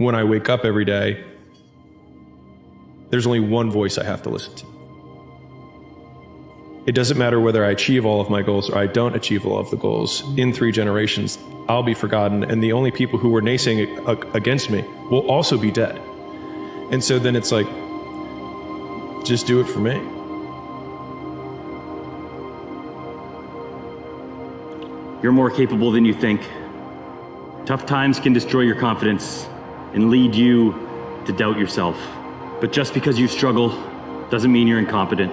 when I wake up every day, there's only one voice I have to listen to. It doesn't matter whether I achieve all of my goals or I don't achieve all of the goals. In 3 generations, I'll be forgotten, and the only people who were naysaying against me will also be dead. And so then it's like, just do it for me. You're more capable than you think. Tough times can destroy your confidence and lead you to doubt yourself. But just because you struggle doesn't mean you're incompetent.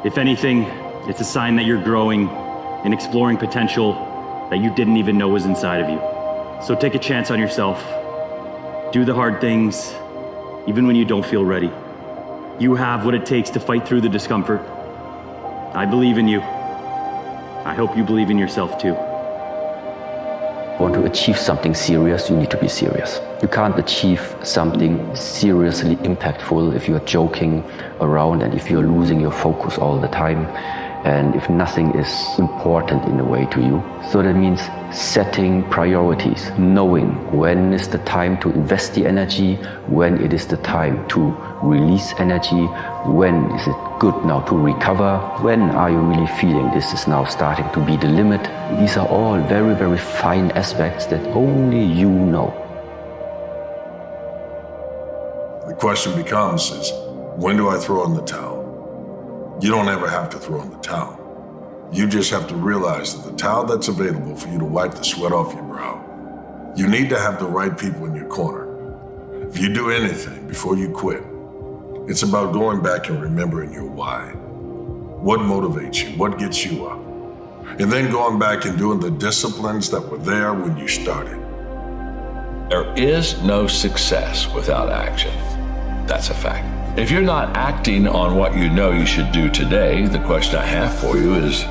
If anything, it's a sign that you're growing and exploring potential that you didn't even know was inside of you. So take a chance on yourself. Do the hard things, even when you don't feel ready. You have what it takes to fight through the discomfort. I believe in you. I hope you believe in yourself too. Want to achieve something serious, you need to be serious. You can't achieve something seriously impactful if you're joking around and if you're losing your focus all the time and if nothing is important in a way to you. So that means setting priorities, knowing when is the time to invest the energy, when it is the time to release energy, when is it good now to recover, when are you really feeling this is now starting to be the limit. These are all very, very fine aspects that only you know. The question becomes is, when do I throw in the towel? You don't ever have to throw in the towel. You just have to realize that the towel that's available for you to wipe the sweat off your brow, you need to have the right people in your corner. If you do anything before you quit, it's about going back and remembering your why. What motivates you? What gets you up? And then going back and doing the disciplines that were there when you started. There is no success without action. That's a fact. If you're not acting on what you know you should do today, the question I have for you is,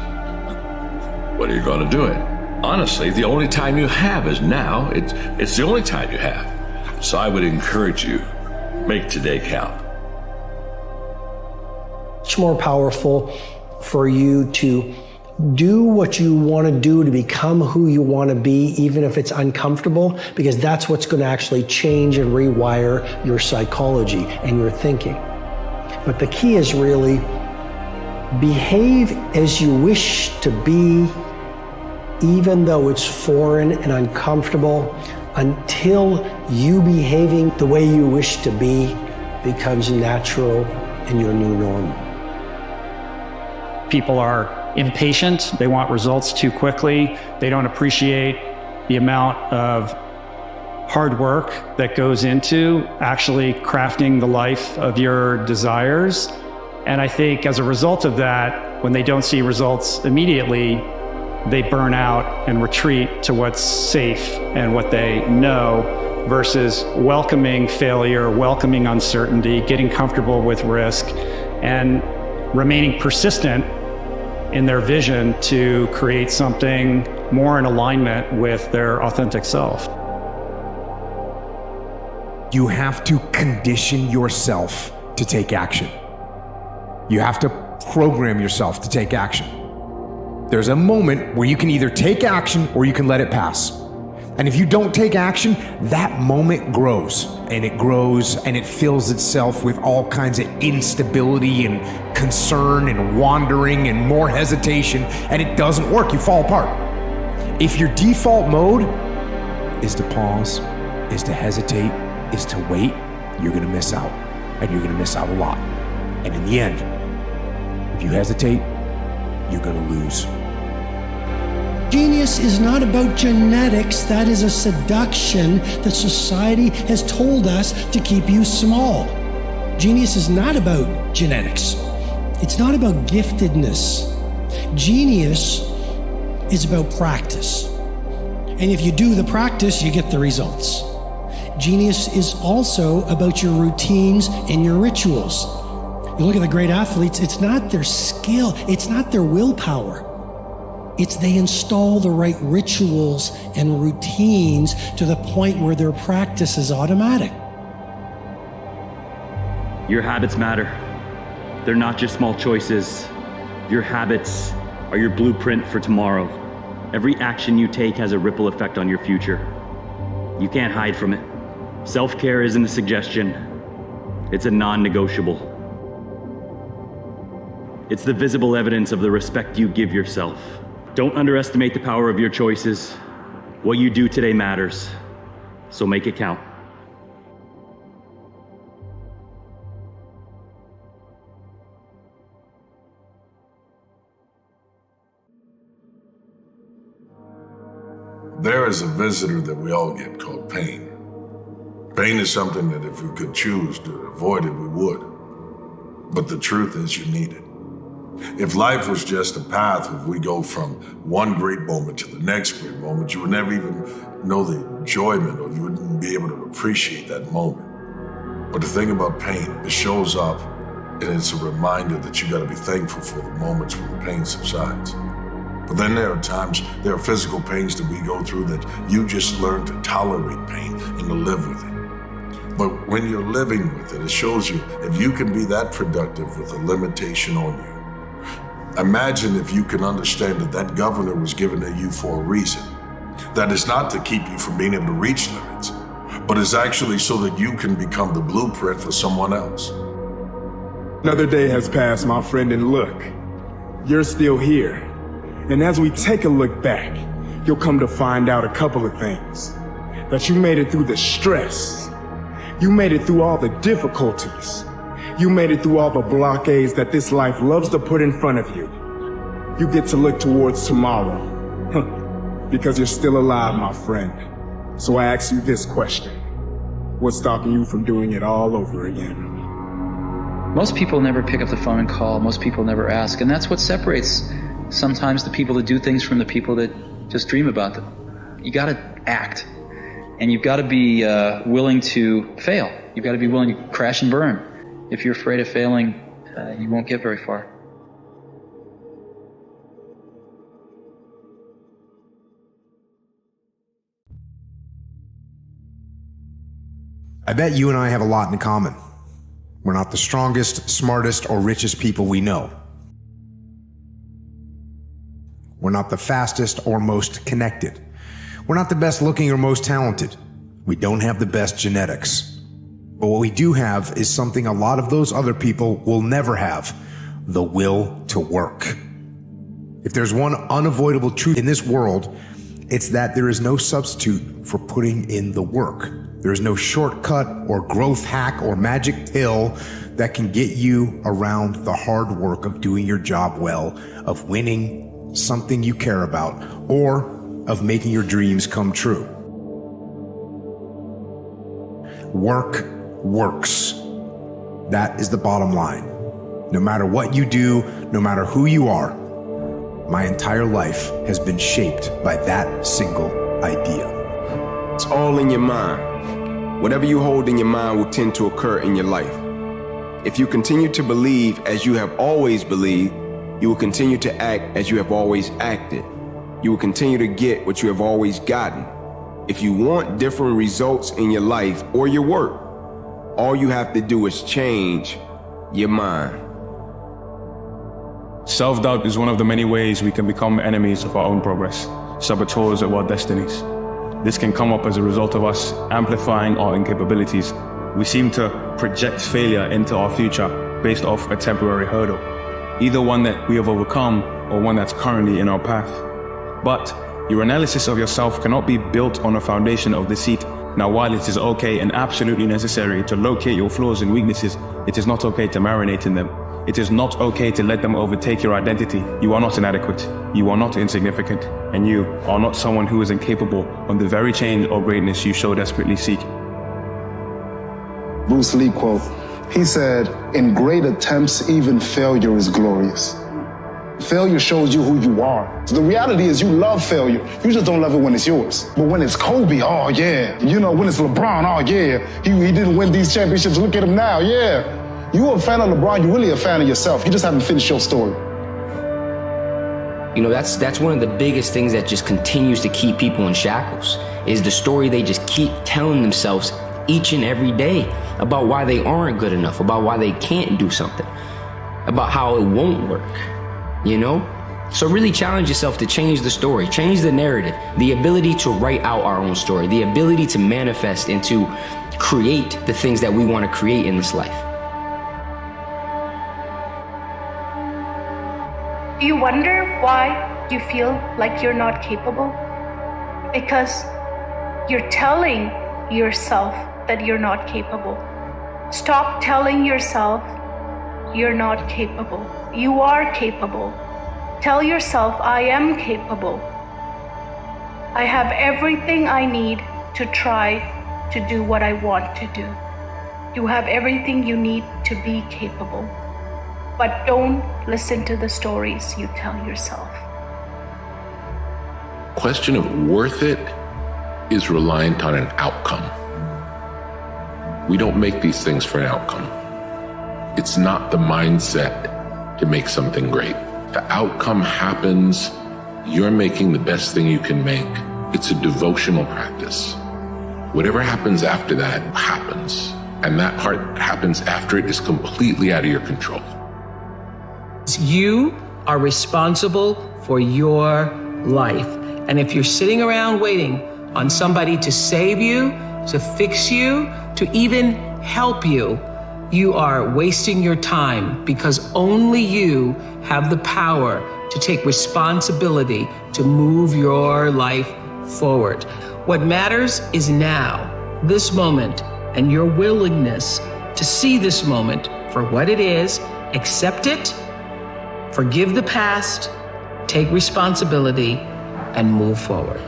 when are you going to do it? Honestly, the only time you have is now. It's the only time you have. So I would encourage you, make today count. Much more powerful for you to do what you want to do to become who you want to be, even if it's uncomfortable, because that's what's going to actually change and rewire your psychology and your thinking. But the key is really behave as you wish to be, even though it's foreign and uncomfortable, until you behaving the way you wish to be becomes natural and your new normal. People are impatient, they want results too quickly, they don't appreciate the amount of hard work that goes into actually crafting the life of your desires. And I think as a result of that, when they don't see results immediately, they burn out and retreat to what's safe and what they know versus welcoming failure, welcoming uncertainty, getting comfortable with risk, and remaining persistent in their vision to create something more in alignment with their authentic self. You have to condition yourself to take action. You have to program yourself to take action. There's a moment where you can either take action or you can let it pass. And if you don't take action, that moment grows and it fills itself with all kinds of instability and concern and wandering and more hesitation, and it doesn't work. You fall apart. If your default mode is to pause, is to hesitate, is to wait, you're gonna miss out, and you're gonna miss out a lot. And in the end, if you hesitate, you're gonna lose. Genius is not about genetics. That is a seduction that society has told us to keep you small. Genius is not about genetics. It's not about giftedness. Genius is about practice. And if you do the practice, you get the results. Genius is also about your routines and your rituals. You look at the great athletes, it's not their skill, it's not their willpower. It's they install the right rituals and routines to the point where their practice is automatic. Your habits matter. They're not just small choices. Your habits are your blueprint for tomorrow. Every action you take has a ripple effect on your future. You can't hide from it. Self-care isn't a suggestion. It's a non-negotiable. It's the visible evidence of the respect you give yourself. Don't underestimate the power of your choices. What you do today matters, so make it count. There is a visitor that we all get called pain. Pain is something that if we could choose to avoid it, we would. But the truth is you need it. If life was just a path, if we go from one great moment to the next great moment, you would never even know the enjoyment, or you wouldn't be able to appreciate that moment. But the thing about pain, it shows up and it's a reminder that you gotta be thankful for the moments when the pain subsides. But then there are times, there are physical pains that we go through that you just learn to tolerate pain and to live with it. But when you're living with it, it shows you if you can be that productive with a limitation on you. Imagine if you can understand that that governor was given to you for a reason. That is not to keep you from being able to reach limits, but it's actually so that you can become the blueprint for someone else. Another day has passed, my friend, and look, you're still here. And as we take a look back, you'll come to find out a couple of things. That you made it through the stress. You made it through all the difficulties. You made it through all the blockades that this life loves to put in front of you. You get to look towards tomorrow. Because you're still alive, my friend. So I ask you this question. What's stopping you from doing it all over again? Most people never pick up the phone and call. Most people never ask. And that's what separates sometimes the people that do things from the people that just dream about them. You gotta act. And you've gotta be willing to fail. You've gotta be willing to crash and burn. If you're afraid of failing, you won't get very far. I bet you and I have a lot in common. We're not the strongest, smartest, or richest people we know. We're not the fastest or most connected. We're not the best looking or most talented. We don't have the best genetics. But what we do have is something a lot of those other people will never have: the will to work. If there's one unavoidable truth in this world, it's that there is no substitute for putting in the work. There is no shortcut or growth hack or magic pill that can get you around the hard work of doing your job well, of winning something you care about, or of making your dreams come true. Work works. That is the bottom line. No matter what you do, no matter who you are, my entire life has been shaped by that single idea. It's all in your mind. Whatever you hold in your mind will tend to occur in your life. If you continue to believe as you have always believed, you will continue to act as you have always acted. You will continue to get what you have always gotten. If you want different results in your life or your work, all you have to do is change your mind. Self-doubt is one of the many ways we can become enemies of our own progress, saboteurs of our destinies. This can come up as a result of us amplifying our incapabilities. We seem to project failure into our future based off a temporary hurdle, either one that we have overcome or one that's currently in our path. But your analysis of yourself cannot be built on a foundation of deceit. Now, while it is okay and absolutely necessary to locate your flaws and weaknesses, it is not okay to marinate in them. It is not okay to let them overtake your identity. You are not inadequate, you are not insignificant, and you are not someone who is incapable of the very change or greatness you so desperately seek. Bruce Lee quote, he said, "In great attempts, even failure is glorious." Failure shows you who you are. So the reality is you love failure. You just don't love it when it's yours. But when it's Kobe, oh yeah. You know, when it's LeBron, oh yeah. He didn't win these championships, look at him now, yeah. You a fan of LeBron, you're really a fan of yourself. You just haven't finished your story. You know, that's one of the biggest things that just continues to keep people in shackles, is the story they just keep telling themselves each and every day about why they aren't good enough, about why they can't do something, about how it won't work, you know? So really challenge yourself to change the story, change the narrative, the ability to write out our own story, the ability to manifest into create the things that we want to create in this life. Do you wonder why you feel like you're not capable? Because you're telling yourself that you're not capable. Stop telling yourself you're not capable. You are capable. Tell yourself, I am capable. I have everything I need to try to do what I want to do. You have everything you need to be capable. But don't listen to the stories you tell yourself. Question of worth it is reliant on an outcome. We don't make these things for an outcome. It's not the mindset to make something great. The outcome happens, you're making the best thing you can make. It's a devotional practice. Whatever happens after that happens. And that part happens after it is completely out of your control. You are responsible for your life. And if you're sitting around waiting on somebody to save you, to fix you, to even help you, you are wasting your time, because only you have the power to take responsibility to move your life forward. What matters is now, this moment, and your willingness to see this moment for what it is, accept it, forgive the past, take responsibility, and move forward.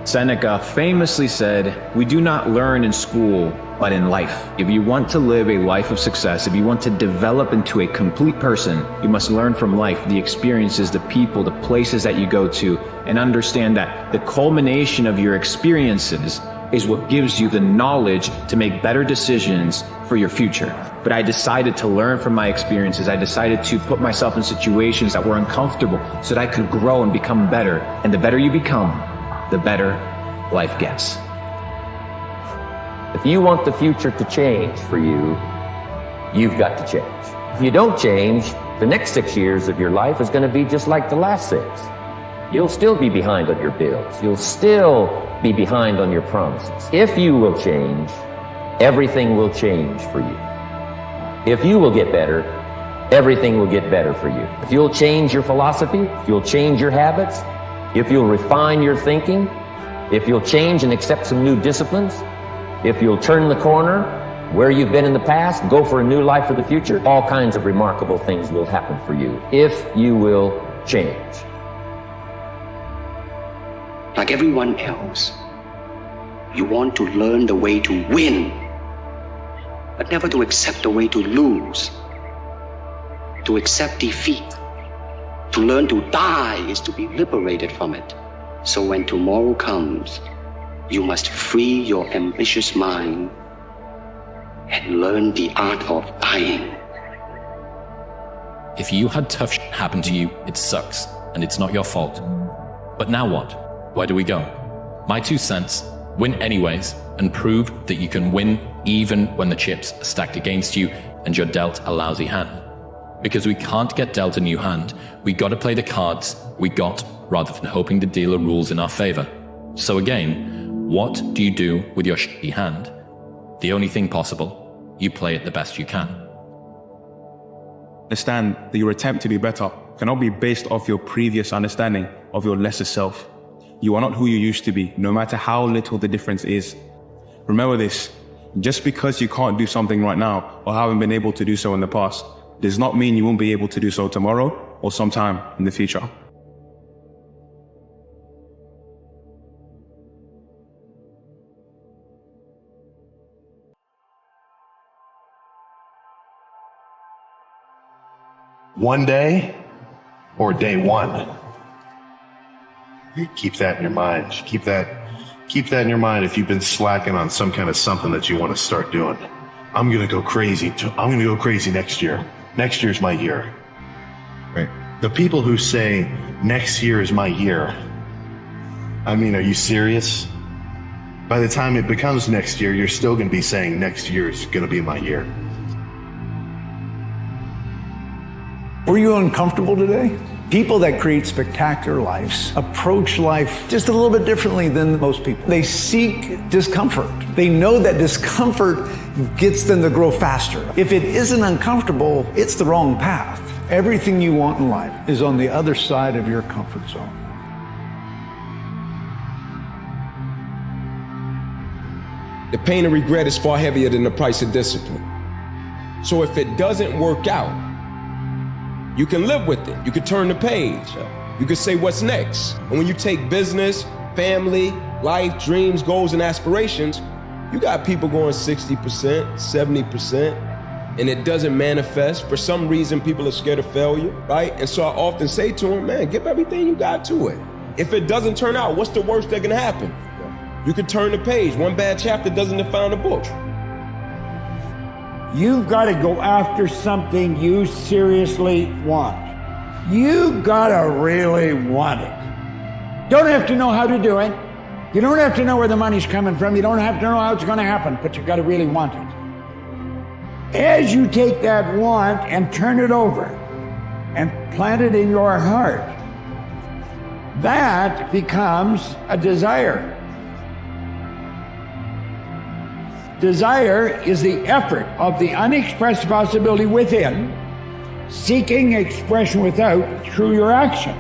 Seneca famously said, "We do not learn in school, but in life." If you want to live a life of success, if you want to develop into a complete person, you must learn from life, the experiences, the people, the places that you go to, and understand that the culmination of your experiences is what gives you the knowledge to make better decisions for your future. But I decided to learn from my experiences. I decided to put myself in situations that were uncomfortable so that I could grow and become better. And the better you become, the better life gets. If you want the future to change for you, you've got to change. If you don't change, the next 6 years of your life is going to be just like the last 6. You'll still be behind on your bills. You'll still be behind on your promises. If you will change, everything will change for you. If you will get better, everything will get better for you. If you'll change your philosophy, if you'll change your habits, if you'll refine your thinking, if you'll change and accept some new disciplines, if you'll turn the corner where you've been in the past, go for a new life for the future, all kinds of remarkable things will happen for you if you will change. Like everyone else, you want to learn the way to win, but never to accept the way to lose, to accept defeat. To learn to die is to be liberated from it. So when tomorrow comes, you must free your ambitious mind and learn the art of dying. If you had tough shit happen to you, it sucks, and it's not your fault. But now what? Where do we go? My 2 cents: win anyways, and prove that you can win even when the chips are stacked against you and you're dealt a lousy hand. Because we can't get dealt a new hand, we gotta play the cards we got rather than hoping the dealer rules in our favor. So again, what do you do with your shitty hand? The only thing possible, you play it the best you can. Understand that your attempt to be better cannot be based off your previous understanding of your lesser self. You are not who you used to be, no matter how little the difference is. Remember this, just because you can't do something right now or haven't been able to do so in the past, does not mean you won't be able to do so tomorrow or sometime in the future. One day or day one. Keep that in your mind. Keep that in your mind if you've been slacking on some kind of something that you want to start doing. I'm going to go crazy. I'm going to go crazy next year. Next year's my year. Right? The people who say next year is my year, I mean, are you serious? By the time it becomes next year, you're still going to be saying next year is going to be my year. Were you uncomfortable today? People that create spectacular lives approach life just a little bit differently than most people. They seek discomfort. They know that discomfort gets them to grow faster. If it isn't uncomfortable, it's the wrong path. Everything you want in life is on the other side of your comfort zone. The pain of regret is far heavier than the price of discipline. So if it doesn't work out, you can live with it. You can turn the page. You can say, what's next? And when you take business, family, life, dreams, goals, and aspirations, you got people going 60%, 70%, and it doesn't manifest. For some reason, people are scared of failure, right? And so I often say to them, man, give everything you got to it. If it doesn't turn out, what's the worst that can happen? You can turn the page. One bad chapter doesn't define the book. You've got to go after something you seriously want. You gotta really want it. Don't have to know how to do it. You don't have to know where the money's coming from. You don't have to know how it's gonna happen, but you gotta really want it. As you take that want and turn it over and plant it in your heart, that becomes a desire. Desire is the effort of the unexpressed possibility within, seeking expression without through your action.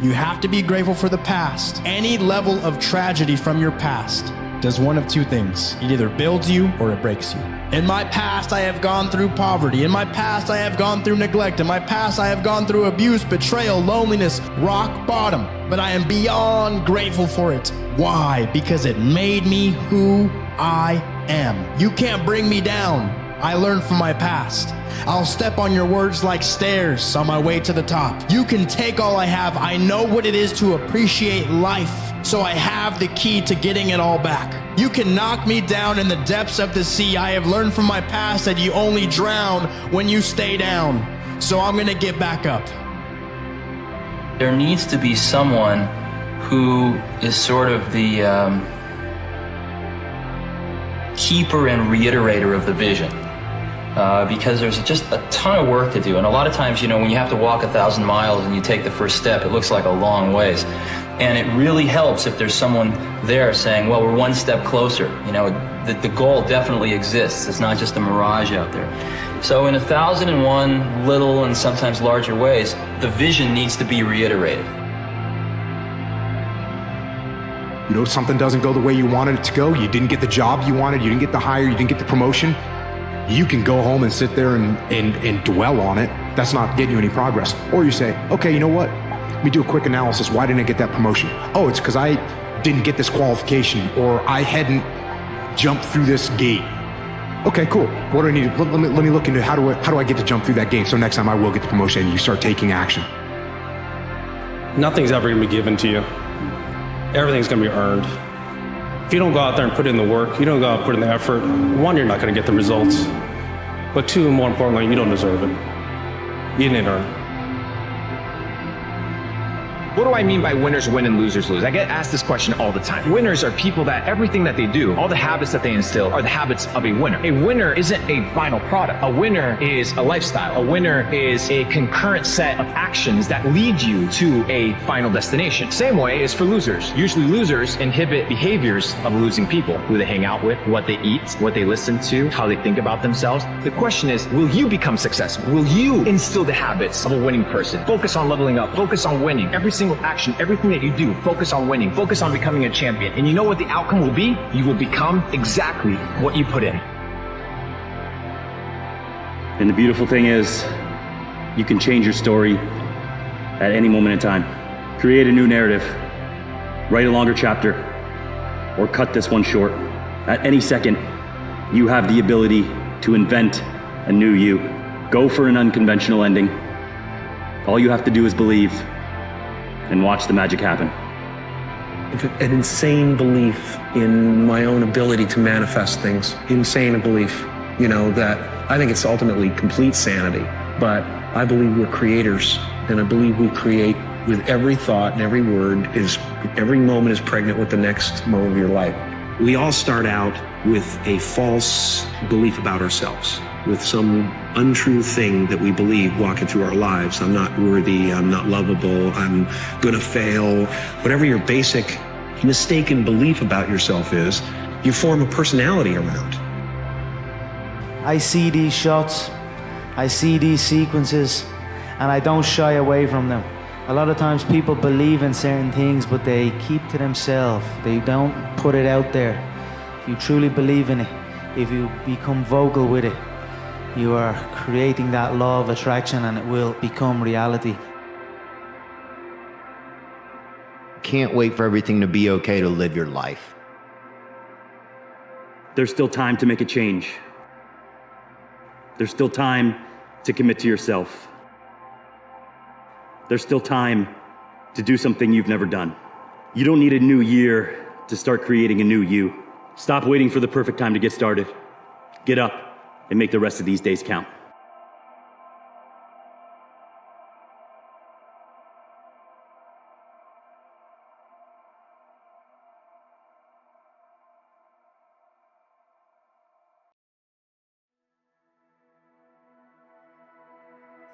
You have to be grateful for the past. Any level of tragedy from your past does one of two things. It either builds you or it breaks you. In my past, I have gone through poverty. In my past, I have gone through neglect. In my past, I have gone through abuse, betrayal, loneliness, rock bottom. But I am beyond grateful for it. Why? Because it made me who I am. You can't bring me down. I learned from my past. I'll step on your words like stairs on my way to the top. You can take all I have. I know what it is to appreciate life. So I have the key to getting it all back. You can knock me down in the depths of the sea. I have learned from my past that you only drown when you stay down. So I'm gonna get back up. There needs to be someone who is sort of the keeper and reiterator of the vision. Because there's just a ton of work to do. And a lot of times, you know, when you have to walk 1,000 miles and you take the first step, it looks like a long ways. And it really helps if there's someone there saying, well, we're one step closer. You know, the goal definitely exists. It's not just a mirage out there. So in 1,001 little and sometimes larger ways, the vision needs to be reiterated. You know, something doesn't go the way you wanted it to go. You didn't get the job you wanted. You didn't get the hire. You didn't get the promotion. You can go home and sit there and dwell on it. That's not getting you any progress. Or you say, okay, you know what? Let me do a quick analysis. Why didn't I get that promotion? Oh, it's because I didn't get this qualification, or I hadn't jumped through this gate. Okay, cool. What do I need to, let me look into how do I get to jump through that gate so next time I will get the promotion, and you start taking action. Nothing's ever going to be given to you. Everything's going to be earned. If you don't go out there and put in the work, you don't go out and put in the effort, one, you're not going to get the results. But two, more importantly, you don't deserve it. You didn't earn it. What do I mean by winners win and losers lose? I get asked this question all the time. Winners are people that everything that they do, all the habits that they instill are the habits of a winner. A winner isn't a final product. A winner is a lifestyle. A winner is a concurrent set of actions that lead you to a final destination. Same way is for losers. Usually losers inhibit behaviors of losing people, who they hang out with, what they eat, what they listen to, how they think about themselves. The question is, will you become successful? Will you instill the habits of a winning person? Focus on leveling up. Focus on winning. Every single action, everything that you do, focus on winning, focus on becoming a champion. And you know what the outcome will be? You will become exactly what you put in. And the beautiful thing is, you can change your story at any moment in time. Create a new narrative, write a longer chapter, or cut this one short. At any second, you have the ability to invent a new you. Go for an unconventional ending. All you have to do is believe, and watch the magic happen. An insane belief in my own ability to manifest things. Insane belief, you know, that I think it's ultimately complete sanity. But I believe we're creators, and I believe we create with every thought and every word. Every moment is pregnant with the next moment of your life. We all start out with a false belief about ourselves. with some untrue thing that we believe walking through our lives. I'm not worthy, I'm not lovable, I'm gonna fail. Whatever your basic mistaken belief about yourself is, you form a personality around. I see these shots, I see these sequences, and I don't shy away from them. A lot of times people believe in certain things, but they keep to themselves. They don't put it out there. If you truly believe in it, if you become vocal with it, you are creating that law of attraction and it will become reality. Can't wait for everything to be okay to live your life. There's still time to make a change. There's still time to commit to yourself. There's still time to do something you've never done. You don't need a new year to start creating a new you. Stop waiting for the perfect time to get started. Get up and make the rest of these days count.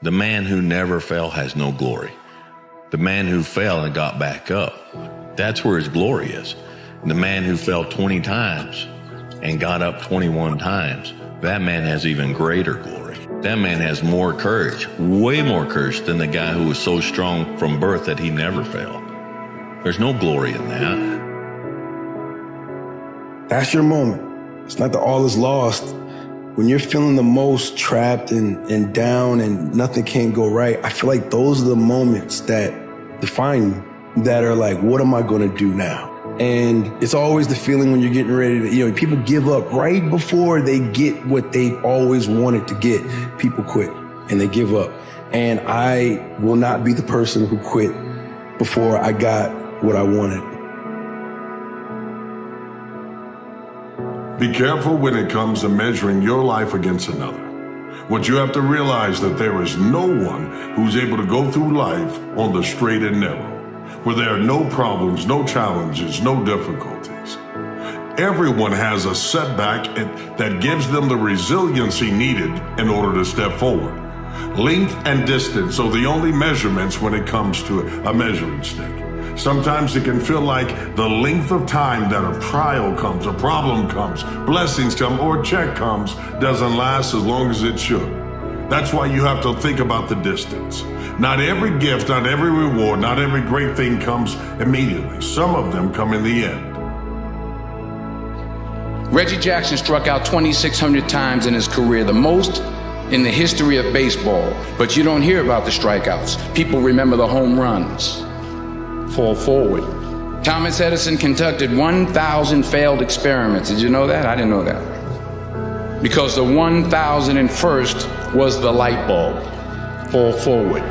The man who never fell has no glory. The man who fell and got back up, that's where his glory is. And the man who fell 20 times and got up 21 times, that man has even greater glory. That man has more courage, way more courage than the guy who was so strong from birth that he never fell. There's no glory in that. That's your moment. It's not that all is lost. When you're feeling the most trapped and down and nothing can go right, I feel like those are the moments that define you, that are like, what am I gonna do now? And it's always the feeling when you're getting ready to, people give up right before they get what they've always wanted to get. People quit and they give up. And I will not be the person who quit before I got what I wanted. Be careful when it comes to measuring your life against another. What you have to realize that there is no one who's able to go through life on the straight and narrow, where there are no problems, no challenges, no difficulties. Everyone has a setback that gives them the resiliency needed in order to step forward. Length and distance are the only measurements when it comes to a measuring stick. Sometimes it can feel like the length of time that a trial comes, a problem comes, blessings come, or a check comes doesn't last as long as it should. That's why you have to think about the distance. Not every gift, not every reward, not every great thing comes immediately. Some of them come in the end. Reggie Jackson struck out 2,600 times in his career, the most in the history of baseball. But you don't hear about the strikeouts. People remember the home runs. Fall forward. Thomas Edison conducted 1,000 failed experiments. Did you know that? I didn't know that. Because the 1,001st was the light bulb. Fall forward.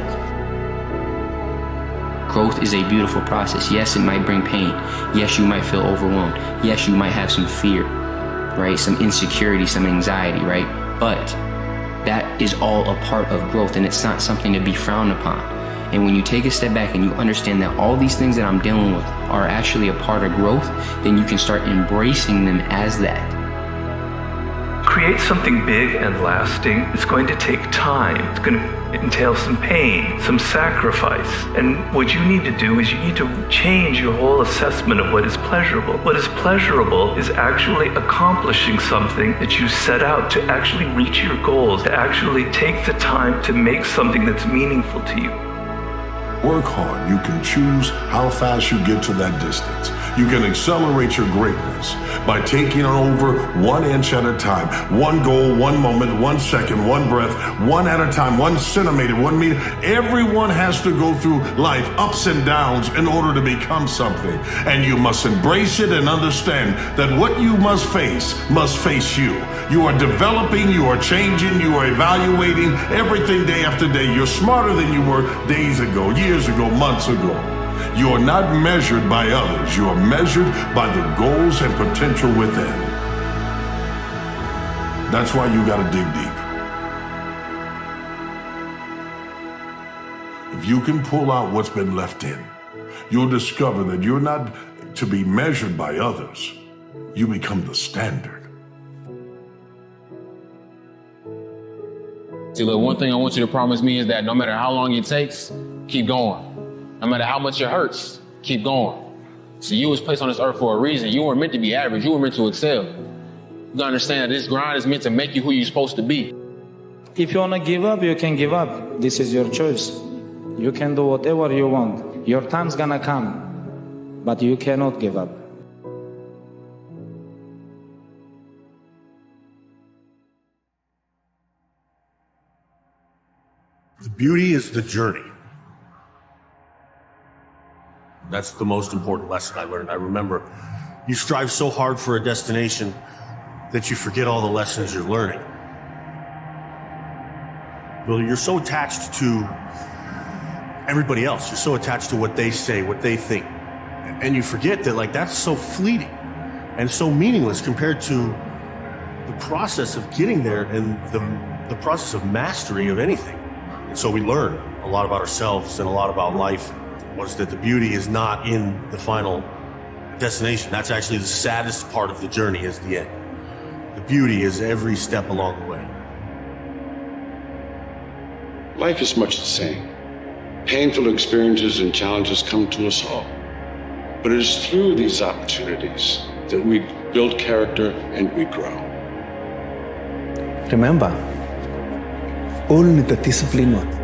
Growth is a beautiful process. Yes, it might bring pain. Yes, you might feel overwhelmed. Yes, you might have some fear, right? Some insecurity, some anxiety, right? But that is all a part of growth, and it's not something to be frowned upon. And when you take a step back and you understand that all these things that I'm dealing with are actually a part of growth, then you can start embracing them as that. Create something big and lasting. It's going to take time. It's going to entail some pain, some sacrifice. And what you need to do is you need to change your whole assessment of what is pleasurable. What is pleasurable is actually accomplishing something that you set out to actually reach your goals, to actually take the time to make something that's meaningful to you. Work hard. You can choose how fast you get to that distance. You can accelerate your greatness by taking it over 1 inch at a time. One goal, one moment, 1 second, one breath, one at a time, 1 centimeter, 1 meter. Everyone has to go through life, ups and downs, in order to become something. And you must embrace it and understand that what you must face you. You are developing, you are changing, you are evaluating everything day after day. You're smarter than you were days ago, years ago, months ago. You are not measured by others. You are measured by the goals and potential within. That's why you got to dig deep. If you can pull out what's been left in, you'll discover that you're not to be measured by others. You become the standard. See, look, one thing I want you to promise me is that no matter how long it takes, keep going. No matter how much it hurts, keep going. So you was placed on this earth for a reason. You weren't meant to be average. You were meant to excel. You gotta understand that this grind is meant to make you who you're supposed to be. If you wanna give up, you can give up. This is your choice. You can do whatever you want. Your time's gonna come, but you cannot give up. The beauty is the journey. That's the most important lesson I learned. I remember you strive so hard for a destination that you forget all the lessons you're learning. Well, you're so attached to everybody else. You're so attached to what they say, what they think. And you forget that, like, that's so fleeting and so meaningless compared to the process of getting there and the process of mastery of anything. And so we learn a lot about ourselves and a lot about life, was that the beauty is not in the final destination. That's actually the saddest part of the journey, is the end. The beauty is every step along the way. Life is much the same. Painful experiences and challenges come to us all. But it is through these opportunities that we build character and we grow. Remember, only the disciplined ones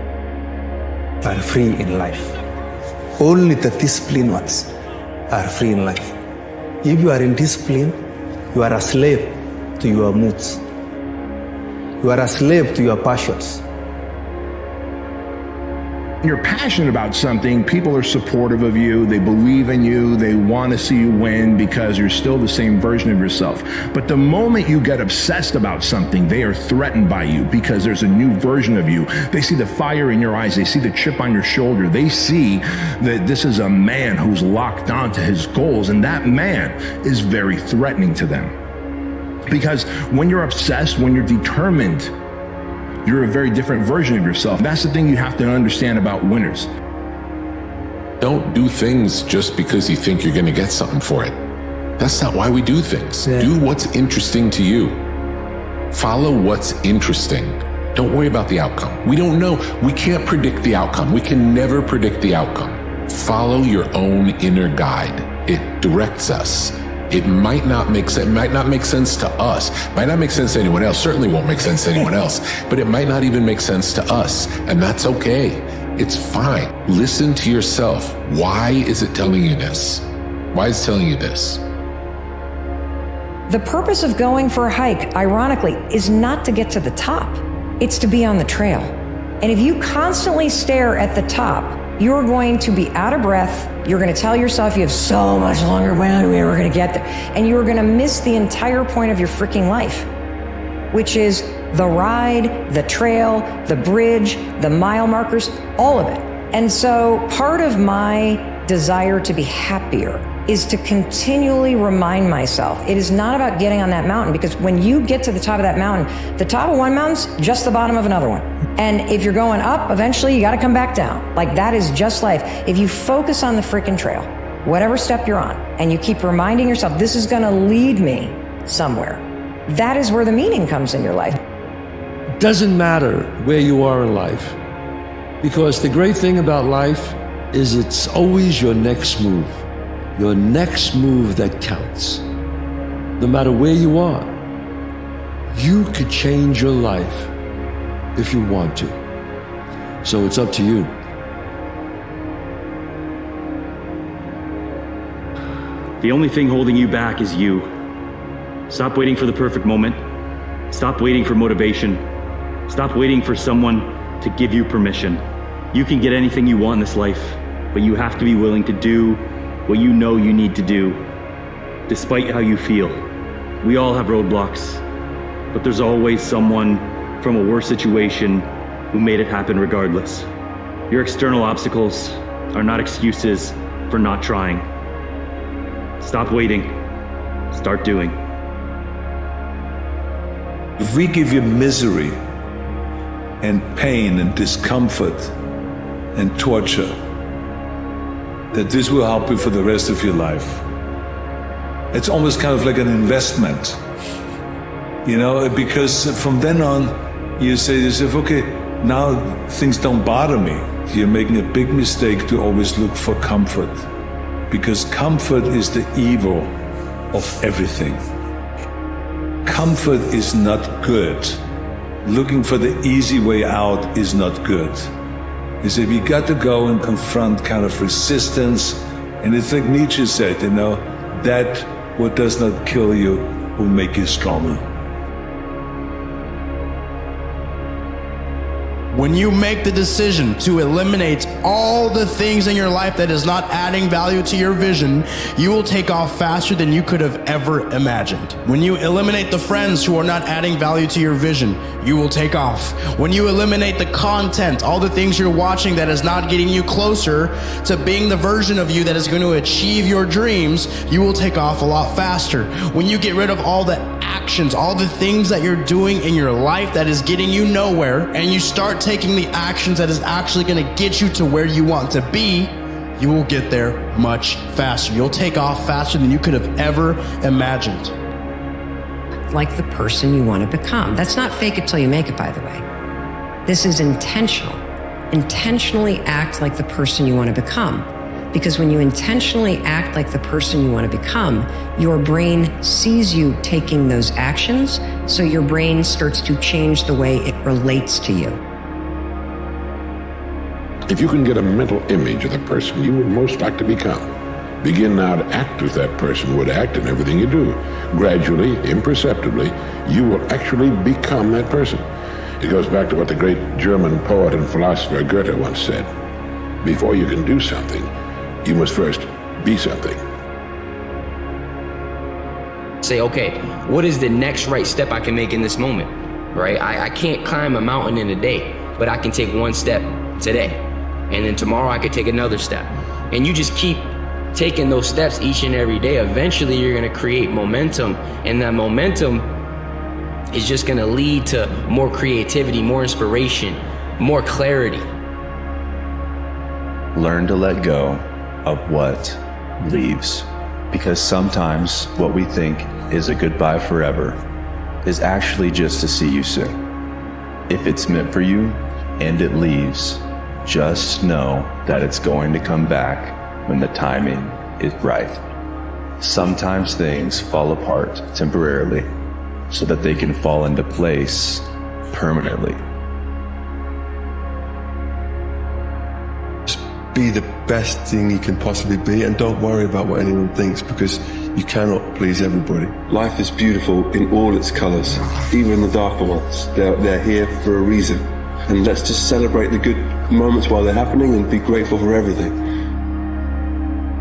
are free in life. Only the disciplined ones are free in life. If you are indisciplined, you are a slave to your moods. You are a slave to your passions. You're passionate about something, people are supportive of you, they believe in you, they want to see you win because you're still the same version of yourself. But the moment you get obsessed about something, they are threatened by you because there's a new version of you. They see the fire in your eyes, they see the chip on your shoulder, they see that this is a man who's locked onto his goals, and that man is very threatening to them. Because when you're obsessed, when you're determined, you're a very different version of yourself. That's the thing you have to understand about winners. Don't do things just because you think you're going to get something for it. That's not why we do things. Yeah. Do what's interesting to you. Follow what's interesting. Don't worry about the outcome. We don't know. We can't predict the outcome. We can never predict the outcome. Follow your own inner guide. It directs us. It might not make sense. It might not make sense to us. Might not make sense to anyone else. Certainly won't make sense to anyone else. But it might not even make sense to us. And that's okay. It's fine. Listen to yourself. Why is it telling you this? Why is it telling you this? The purpose of going for a hike, ironically, is not to get to the top. It's to be on the trail. And if you constantly stare at the top, you're going to be out of breath. You're going to tell yourself you have so much longer way, we're going to get there. And you're going to miss the entire point of your freaking life, which is the ride, the trail, the bridge, the mile markers, all of it. And so part of my desire to be happier is to continually remind myself, it is not about getting on that mountain, because when you get to the top of that mountain, the top of one mountain's just the bottom of another one. And if you're going up, eventually you got to come back down. Like, that is just life. If you focus on the freaking trail, whatever step you're on, and you keep reminding yourself, this is going to lead me somewhere, that is where the meaning comes in your life. It doesn't matter where you are in life, because the great thing about life is it's always your next move. Your next move that counts. No matter where you are, you could change your life if you want to. So it's up to you. The only thing holding you back is you. Stop waiting for the perfect moment. Stop waiting for motivation. Stop waiting for someone to give you permission. You can get anything you want in this life, but you have to be willing to do what you know you need to do, despite how you feel. We all have roadblocks, but there's always someone from a worse situation who made it happen regardless. Your external obstacles are not excuses for not trying. Stop waiting. Start doing. If we give you misery and pain and discomfort and torture, that this will help you for the rest of your life. It's almost kind of like an investment, you know, because from then on, you say to yourself, okay, now things don't bother me. You're making a big mistake to always look for comfort, because comfort is the evil of everything. Comfort is not good. Looking for the easy way out is not good. Is if you got to go and confront kind of resistance, and it's like Nietzsche said, that what does not kill you will make you stronger. When you make the decision to eliminate all the things in your life that is not adding value to your vision, you will take off faster than you could have ever imagined. When you eliminate the friends who are not adding value to your vision, you will take off. When you eliminate the content, all the things you're watching that is not getting you closer to being the version of you that is going to achieve your dreams, you will take off a lot faster. When you get rid of all the actions, all the things that you're doing in your life that is getting you nowhere, and you start taking the actions that is actually going to get you to where you want to be, you will get there much faster. You'll take off faster than you could have ever imagined. Like the person you want to become. That's not fake it till you make it, by the way. This is intentional. Intentionally act like the person you want to become. Because when you intentionally act like the person you want to become, your brain sees you taking those actions, so your brain starts to change the way it relates to you. If you can get a mental image of the person you would most like to become, begin now to act as that person would act in everything you do. Gradually, imperceptibly, you will actually become that person. It goes back to what the great German poet and philosopher Goethe once said. Before you can do something, you must first be something. Say, okay, what is the next right step I can make in this moment, right? I can't climb a mountain in a day, but I can take one step today. And then tomorrow I could take another step. And you just keep taking those steps each and every day. Eventually you're gonna create momentum, and that momentum is just gonna lead to more creativity, more inspiration, more clarity. Learn to let go of what leaves. Because sometimes what we think is a goodbye forever is actually just to see you soon. If it's meant for you and it leaves, just know that it's going to come back when the timing is right. Sometimes things fall apart temporarily so that they can fall into place permanently. Be the best thing you can possibly be, and don't worry about what anyone thinks, because you cannot please everybody. Life is beautiful in all its colors, even the darker ones. They're here for a reason. And let's just celebrate the good moments while they're happening and be grateful for everything.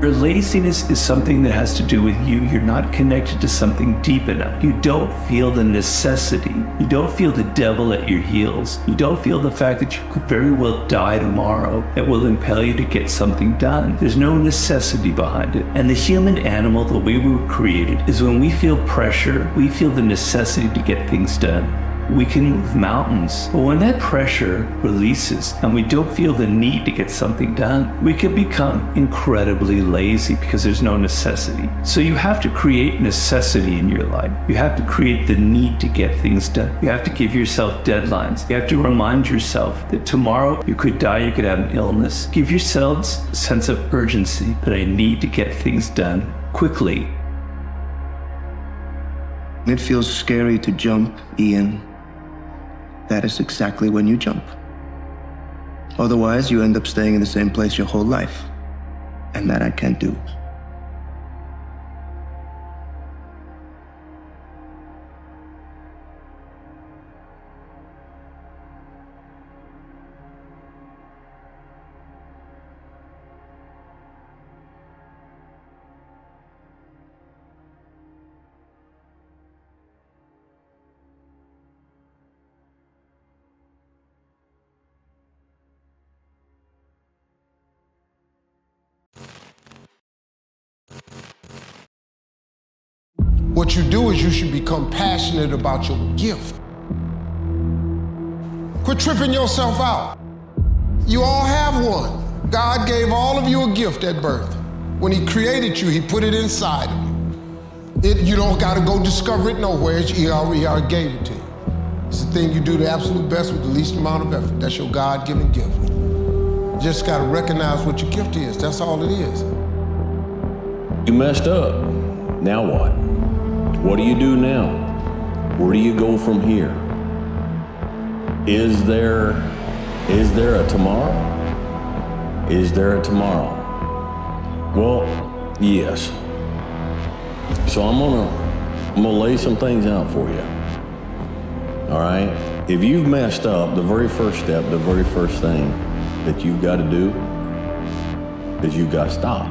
Your laziness is something that has to do with you. You're not connected to something deep enough. You don't feel the necessity. You don't feel the devil at your heels. You don't feel the fact that you could very well die tomorrow that will impel you to get something done. There's no necessity behind it. And the human animal, the way we were created, is when we feel pressure, we feel the necessity to get things done. We can move mountains, but when that pressure releases and we don't feel the need to get something done, we can become incredibly lazy because there's no necessity. So you have to create necessity in your life. You have to create the need to get things done. You have to give yourself deadlines. You have to remind yourself that tomorrow you could die, you could have an illness. Give yourselves a sense of urgency that I need to get things done quickly. It feels scary to jump, Ian. That is exactly when you jump. Otherwise, you end up staying in the same place your whole life. And that I can't do. What you do is you should become passionate about your gift. Quit tripping yourself out. You all have one. God gave all of you a gift at birth. When he created you, he put it inside of you. You don't gotta go discover it nowhere. He already gave it to you. It's the thing you do the absolute best with the least amount of effort. That's your God-given gift. You just gotta recognize what your gift is. That's all it is. You messed up. Now what? What do you do now? Where do you go from here? Is there a tomorrow? Is there a tomorrow? Well, yes. So I'm gonna lay some things out for you. All right? If you've messed up, the very first step, the very first thing that you've got to do is you've got to stop.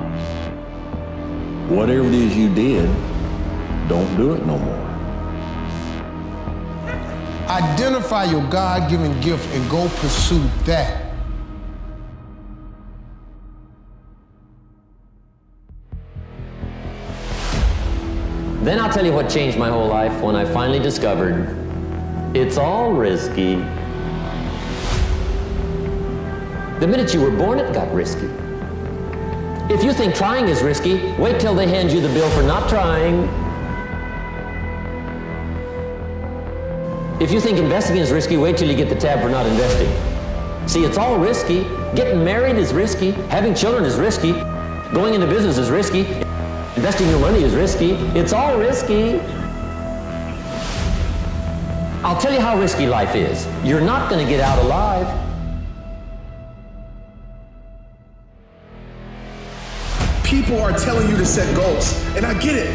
Whatever it is you did, don't do it no more. Identify your God-given gift and go pursue that. Then I'll tell you what changed my whole life when I finally discovered it's all risky. The minute you were born, it got risky. If you think trying is risky, wait till they hand you the bill for not trying. If you think investing is risky, wait till you get the tab for not investing. See, it's all risky. Getting married is risky. Having children is risky. Going into business is risky. Investing your money is risky. It's all risky. I'll tell you how risky life is. You're not going to get out alive. People are telling you to set goals, and I get it.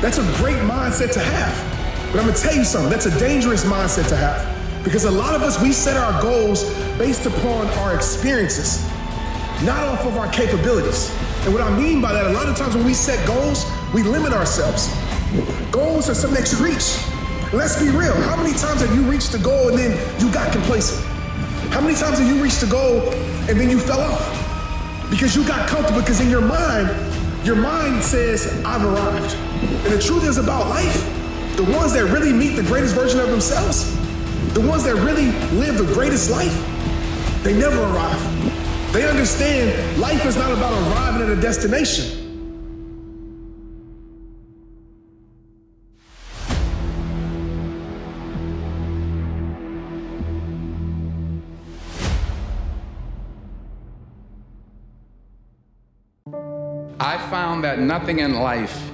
That's a great mindset to have. But I'm gonna tell you something, that's a dangerous mindset to have. Because a lot of us, we set our goals based upon our experiences, not off of our capabilities. And what I mean by that, a lot of times when we set goals, we limit ourselves. Goals are something that you reach. Let's be real, how many times have you reached the goal and then you got complacent? How many times have you reached the goal and then you fell off? Because you got comfortable, because in your mind says, I've arrived. And the truth is about life, the ones that really meet the greatest version of themselves, the ones that really live the greatest life, they never arrive. They understand life is not about arriving at a destination. I found that nothing in life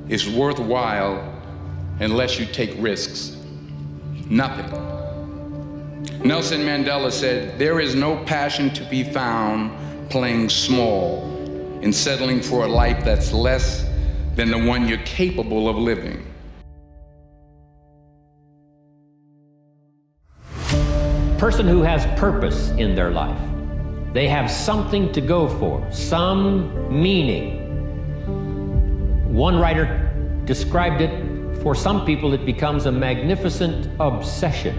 is worthwhile unless you take risks. Nothing. Nelson Mandela said, there is no passion to be found playing small and settling for a life that's less than the one you're capable of living. Person who has purpose in their life. They have something to go for, some meaning. One writer described it, for some people it becomes a magnificent obsession.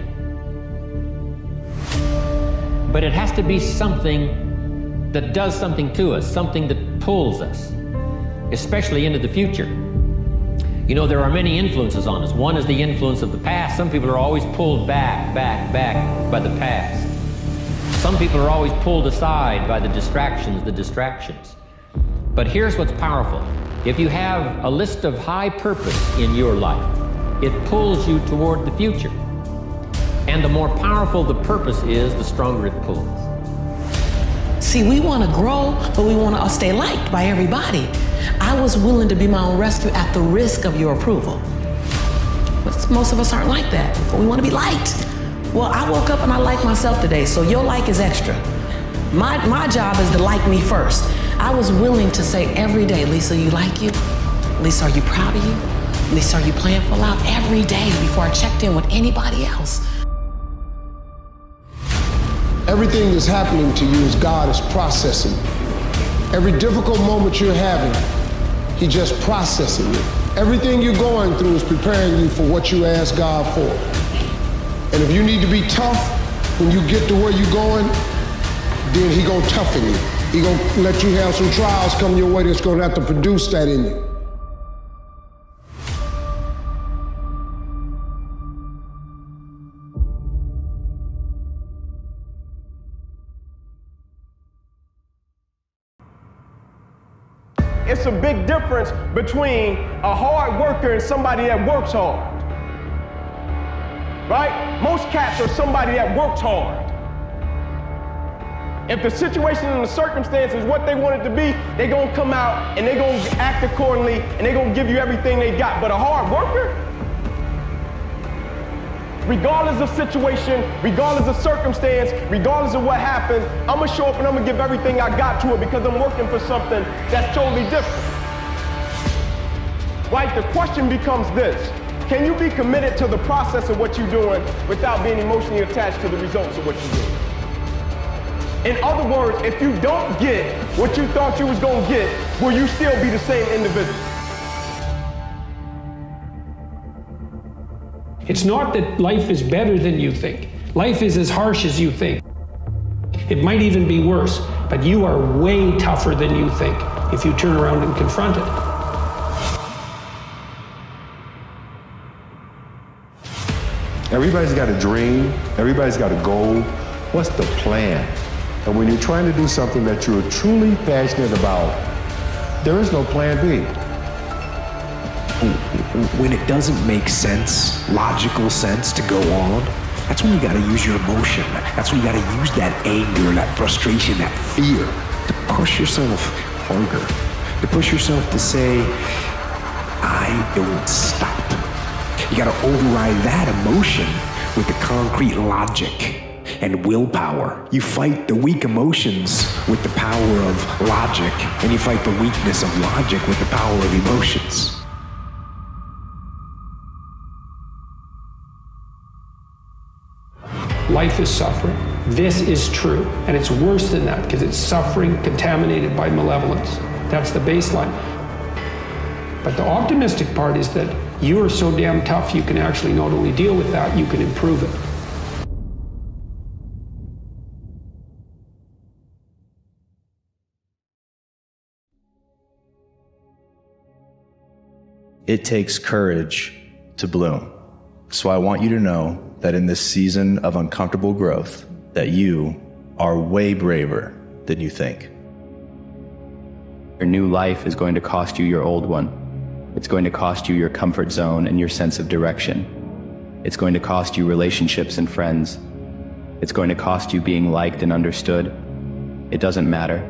But it has to be something that does something to us, something that pulls us, especially into the future. You know, there are many influences on us. One is the influence of the past. Some people are always pulled back by the past. Some people are always pulled aside by the distractions. But here's what's powerful. If you have a list of high purpose in your life, it pulls you toward the future. And the more powerful the purpose is, the stronger it pulls. See, we want to grow, but we want to stay liked by everybody. I was willing to be my own rescue at the risk of your approval. But most of us aren't like that. We want to be liked. Well, I woke up and I like myself today, so your like is extra. My job is to like me first. I was willing to say every day, Lisa, you like you? Lisa, are you proud of you? Lisa, are you playing full out? Every day before I checked in with anybody else. Everything that's happening to you is God is processing. Every difficult moment you're having, He just processing it. Everything you're going through is preparing you for what you ask God for. And if you need to be tough when you get to where you're going, then He gonna toughen you. He gonna let you have some trials come your way that's gonna have to produce that in you. It's a big difference between a hard worker and somebody that works hard. Right? Most cats are somebody that works hard. If the situation and the circumstance is what they want it to be, they're going to come out and they're going to act accordingly and they're going to give you everything they got. But a hard worker, regardless of situation, regardless of circumstance, regardless of what happens, I'm going to show up and I'm going to give everything I got to it because I'm working for something that's totally different. Right? The question becomes this: can you be committed to the process of what you're doing without being emotionally attached to the results of what you're doing? In other words, if you don't get what you thought you was going to get, will you still be the same individual? It's not that life is better than you think. Life is as harsh as you think. It might even be worse, but you are way tougher than you think if you turn around and confront it. Everybody's got a dream, everybody's got a goal. What's the plan? And when you're trying to do something that you're truly passionate about, there is no plan B. When it doesn't make sense, logical sense to go on, that's when you gotta use your emotion. That's when you gotta use that anger, that frustration, that fear to push yourself harder, to push yourself to say, I don't stop. You gotta override that emotion with the concrete logic and willpower. You fight the weak emotions with the power of logic, and you fight the weakness of logic with the power of emotions. Life is suffering. This is true. And it's worse than that because it's suffering contaminated by malevolence. That's the baseline. But the optimistic part is that you are so damn tough you can actually not only deal with that, you can improve it. It takes courage to bloom. So I want you to know that in this season of uncomfortable growth, that you are way braver than you think. Your new life is going to cost you your old one. It's going to cost you your comfort zone and your sense of direction. It's going to cost you relationships and friends. It's going to cost you being liked and understood. It doesn't matter.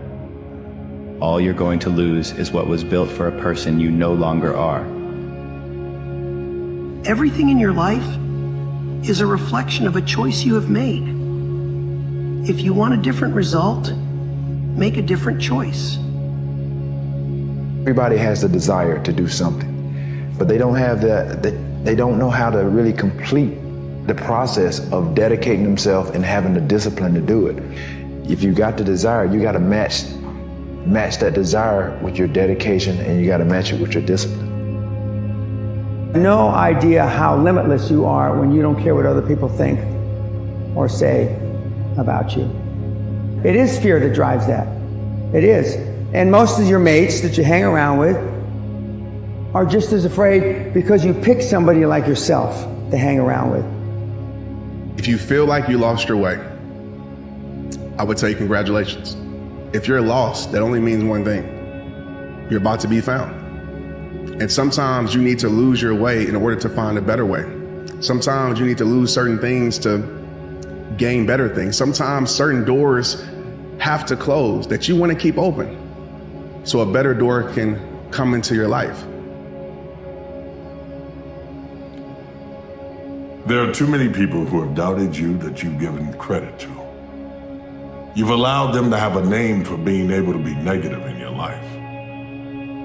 All you're going to lose is what was built for a person you no longer are. Everything in your life is a reflection of a choice you have made. If you want a different result, make a different choice. Everybody has the desire to do something, but they don't have they don't know how to really complete the process of dedicating themselves and having the discipline to do it. If you got the desire, you got to match that desire with your dedication, and you got to match it with your discipline. No idea how limitless you are when you don't care what other people think or say about you. It is fear that drives that. It is. And most of your mates that you hang around with are just as afraid because you pick somebody like yourself to hang around with. If you feel like you lost your way, I would say congratulations. If you're lost, that only means one thing: you're about to be found. And sometimes you need to lose your way in order to find a better way. Sometimes you need to lose certain things to gain better things. Sometimes certain doors have to close that you want to keep open so a better door can come into your life. There are too many people who have doubted you that you've given credit to. You've allowed them to have a name for being able to be negative in your life.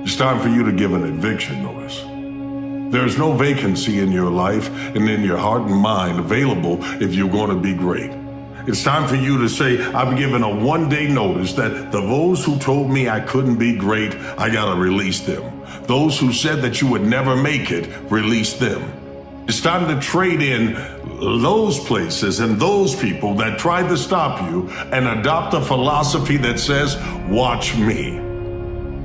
It's time for you to give an eviction notice. There is no vacancy in your life and in your heart and mind available if you're going to be great. It's time for you to say, I've given a one-day notice that those who told me I couldn't be great, I gotta release them. Those who said that you would never make it, release them. It's time to trade in those places and those people that tried to stop you and adopt a philosophy that says, watch me.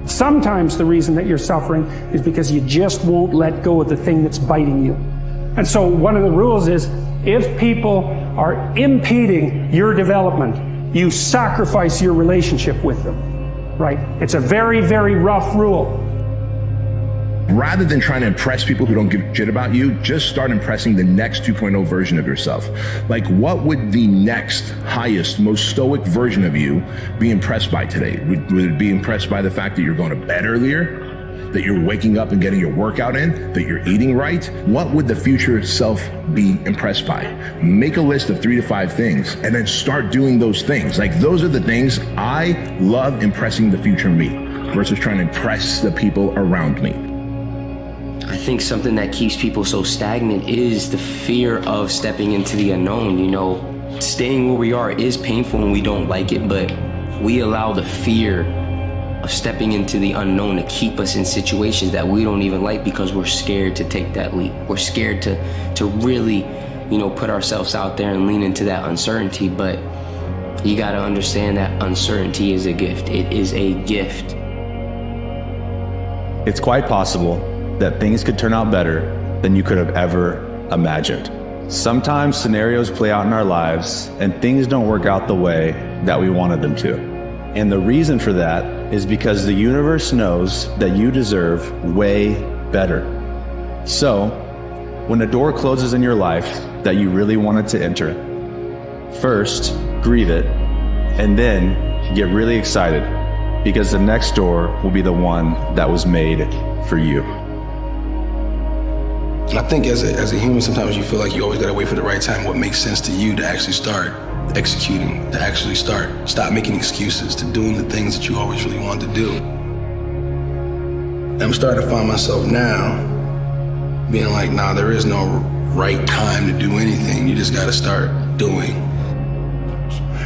Sometimes the reason that you're suffering is because you just won't let go of the thing that's biting you. And so one of the rules is, if people are impeding your development, you sacrifice your relationship with them, right? It's a very, very rough rule. Rather than trying to impress people who don't give a shit about you, just start impressing the next 2.0 version of yourself. Like, what would the next highest, most stoic version of you be impressed by today? Would it be impressed by the fact that you're going to bed earlier? That you're waking up and getting your workout in? That you're eating right? What would the future self be impressed by? Make a list of 3 to 5 things and then start doing those things. Like, those are the things I love, impressing the future me versus trying to impress the people around me. I think something that keeps people so stagnant is the fear of stepping into the unknown. You know, staying where we are is painful and we don't like it, but we allow the fear of stepping into the unknown to keep us in situations that we don't even like because we're scared to take that leap. We're scared to really, you know, put ourselves out there and lean into that uncertainty. But you got to understand that uncertainty is a gift. It is a gift. It's quite possible that things could turn out better than you could have ever imagined. Sometimes scenarios play out in our lives and things don't work out the way that we wanted them to. And the reason for that is because the universe knows that you deserve way better. So, when a door closes in your life that you really wanted to enter, first, grieve it, and then get really excited because the next door will be the one that was made for you. I think as a human, sometimes you feel like you always gotta wait for the right time, what makes sense to you to actually start executing, to actually stop making excuses, to doing the things that you always really wanted to do. And I'm starting to find myself now being like, nah, there is no right time to do anything. You just gotta start doing.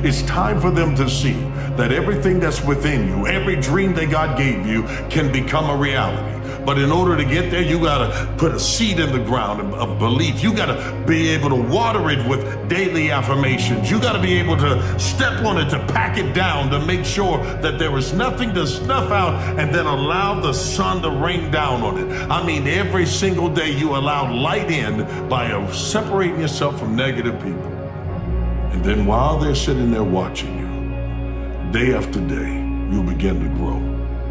It's time for them to see that everything that's within you, every dream that God gave you, can become a reality. But in order to get there, you gotta put a seed in the ground of belief. You gotta be able to water it with daily affirmations. You gotta be able to step on it, to pack it down, to make sure that there is nothing to snuff out and then allow the sun to rain down on it. I mean, every single day you allow light in by separating yourself from negative people. And then while they're sitting there watching you, day after day, you begin to grow.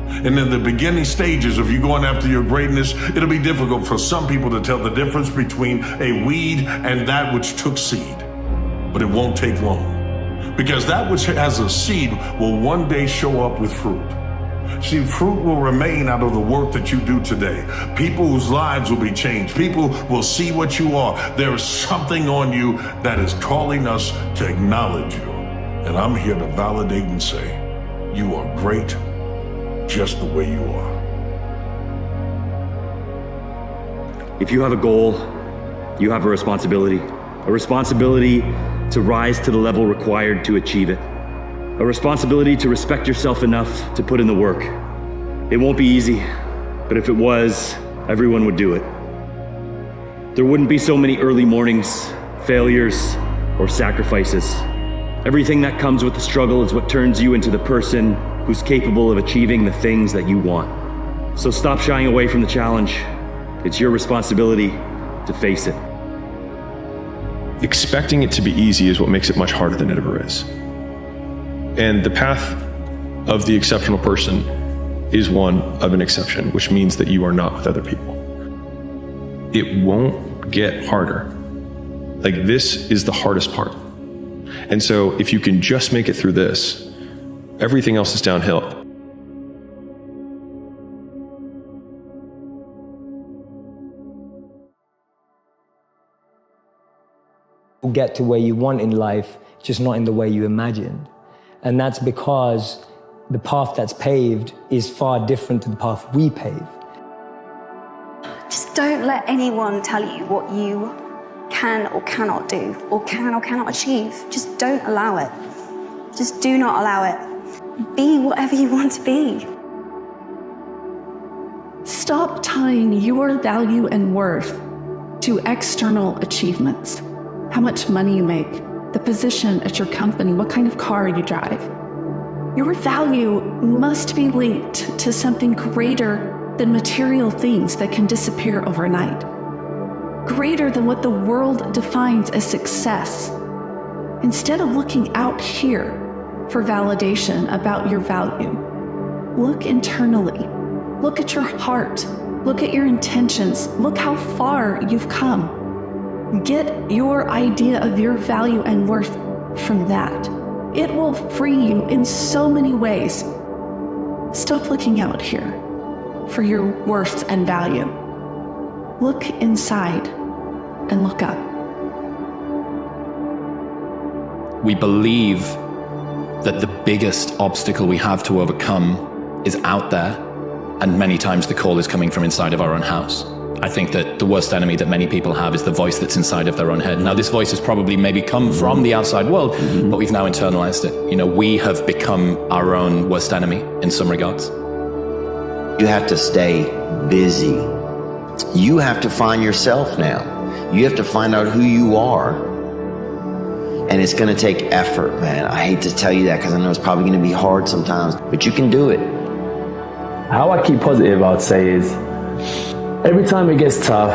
And in the beginning stages of you going after your greatness, it'll be difficult for some people to tell the difference between a weed and that which took seed. But it won't take long, because that which has a seed will one day show up with fruit. See, fruit will remain out of the work that you do today. People whose lives will be changed. People will see what you are. There is something on you that is calling us to acknowledge you. And I'm here to validate and say, you are great just the way you are. If you have a goal, you have a responsibility to rise to the level required to achieve it. A responsibility to respect yourself enough to put in the work. It won't be easy, but if it was, everyone would do it. There wouldn't be so many early mornings, failures, or sacrifices. Everything that comes with the struggle is what turns you into the person who's capable of achieving the things that you want. So stop shying away from the challenge. It's your responsibility to face it. Expecting it to be easy is what makes it much harder than it ever is. And the path of the exceptional person is one of an exception, which means that you are not with other people. It won't get harder. Like, this is the hardest part. And so if you can just make it through this, everything else is downhill. Get to where you want in life, just not in the way you imagined. And that's because the path that's paved is far different to the path we pave. Just don't let anyone tell you what you can or cannot do, or can or cannot achieve. Just don't allow it. Just do not allow it. Be whatever you want to be. Stop tying your value and worth to external achievements. How much money you make, the position at your company, what kind of car you drive. Your value must be linked to something greater than material things that can disappear overnight. Greater than what the world defines as success. Instead of looking out here for validation about your value, look internally. Look at your heart. Look at your intentions. Look how far you've come. Get your idea of your value and worth from that. It will free you in so many ways. Stop looking out here for your worth and value. Look inside and look up. We believe that the biggest obstacle we have to overcome is out there, and many times the call is coming from inside of our own house. I think that the worst enemy that many people have is the voice that's inside of their own head. Now, this voice has probably maybe come from the outside world, but we've now internalized it. You know, we have become our own worst enemy in some regards. You have to stay busy. You have to find yourself now. You have to find out who you are. And it's going to take effort, man. I hate to tell you that because I know it's probably going to be hard sometimes, but you can do it. How I keep positive, I'd say, is every time it gets tough,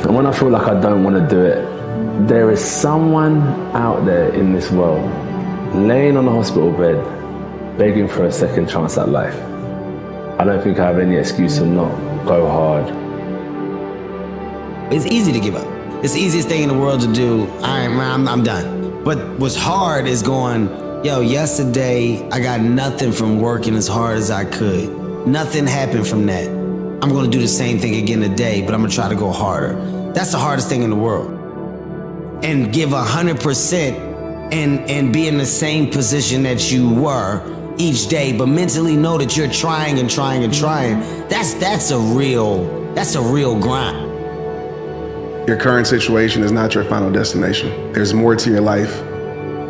and when I feel like I don't want to do it, there is someone out there in this world laying on a hospital bed, begging for a second chance at life. I don't think I have any excuse to not go hard. It's easy to give up. It's the easiest thing in the world to do. All right, man, I'm done. But what's hard is going, yo, yesterday I got nothing from working as hard as I could. Nothing happened from that. I'm gonna do the same thing again today, but I'm gonna try to go harder. That's the hardest thing in the world. And give 100% and be in the same position that you were each day, but mentally know that you're trying and trying and trying. That's a real grind. Your current situation is not your final destination. There's more to your life.